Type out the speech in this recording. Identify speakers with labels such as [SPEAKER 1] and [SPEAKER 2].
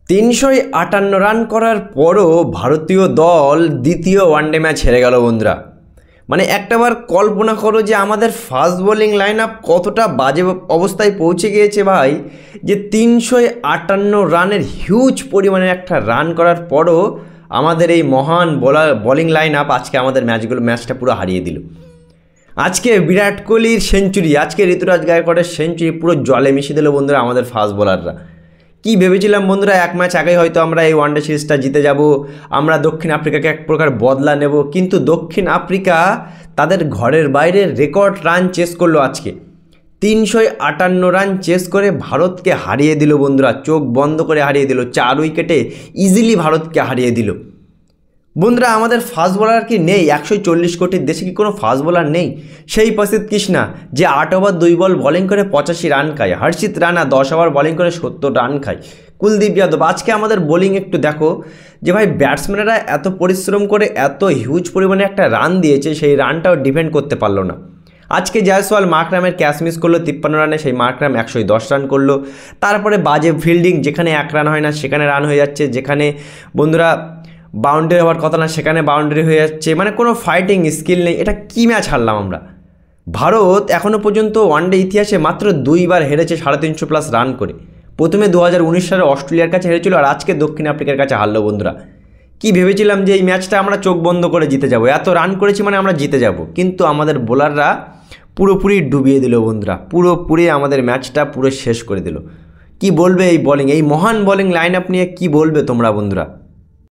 [SPEAKER 1] 358 run করার পরও ভারতীয় দল দ্বিতীয় ওয়ানডে ম্যাচ হেরে গেল বন্ধুরা। মানে একটাবার কল্পনা করো যে আমাদের ফাস্ট বোলিং লাইন আপ কতটা বাজে অবস্থায় পৌঁছে গিয়েছে ভাই, যে 358 রানের হিউজ পরিমাণের একটা রান করার পরও আমাদের এই মহান বোলিং লাইন আপ আজকে আমাদের ম্যাচটা পুরো হারিয়ে দিল। আজকে বিরাট কোহলির সেঞ্চুরি, আজকে ঋতুরাজ গায়কোয়াড়ের সেঞ্চুরি পুরো জলে মিশিয়ে দিল বন্ধুরা আমাদের ফাস্ট বোলাররা। কি ভেবেছিলাম বন্ধুরা, এক ম্যাচ আগেই হয়তো আমরা এই ওয়ানডে সিরিজটা জিতে যাব, আমরা দক্ষিণ আফ্রিকাকে এক প্রকার বদলা নেব, কিন্তু দক্ষিণ আফ্রিকা তাদের ঘরের বাইরে রেকর্ড রান চেস করলো আজকে। 358 রান চেস করে ভারতকে হারিয়ে দিল বন্ধুরা, চোখ বন্ধ করে হারিয়ে দিল, 4 উইকেটে ইজিলি ভারতকে হারিয়ে দিল বন্ধুরা। আমাদের ফাস্ট বোলার কি নেই? 140 কোটির দেশে কি কোনো ফাস্ট বোলার নেই? সেই প্রসিদ্ধ কৃষ্ণা যে 8 ওভার 2 বল বোলিং করে 85 রান খায়, হর্ষিত রানা 10 ওভার বোলিং করে 70 রান খায়, কুলদীপ যাদব। আজকে আমাদের বোলিং একটু দেখো যে ভাই ব্যাটসম্যানেরা এত পরিশ্রম করে এত হিউজ পরিমাণে একটা রান দিয়েছে, সেই রানটাও ডিফেন্ড করতে পারলো না। আজকে জয়সওয়াল মার্করামের ক্যাচ মিস করলো 53 রানে, সেই মার্করাম 110 রান করলো। তারপরে বাজে ফিল্ডিং, যেখানে 1 রান হয় না সেখানে রান হয়ে যাচ্ছে, যেখানে বন্ধুরা বাউন্ডারি হওয়ার কথা না সেখানে বাউন্ডারি হয়ে যাচ্ছে, মানে কোনো ফাইটিং স্কিল নেই। এটা কী ম্যাচ হারলাম আমরা? ভারত এখনও পর্যন্ত ওয়ানডে ইতিহাসে মাত্র 2 বার হেরেছে 350+ রান করে। প্রথমে 2019 সালে অস্ট্রেলিয়ার কাছে হেরেছিল, আর আজকে দক্ষিণ আফ্রিকার কাছে হারলো বন্ধুরা। কি ভেবেছিলাম যে এই ম্যাচটা আমরা চোখ বন্ধ করে জিতে যাব, এত রান করেছি মানে আমরা জিতে যাব, কিন্তু আমাদের বোলাররা পুরোপুরি ডুবিয়ে দিল বন্ধুরা, পুরোপুরি আমাদের ম্যাচটা পুরো শেষ করে দিল। কি বলবে এই বোলিং, এই মহান বোলিং লাইন আপ নিয়ে কি বলবে তোমরা বন্ধুরা?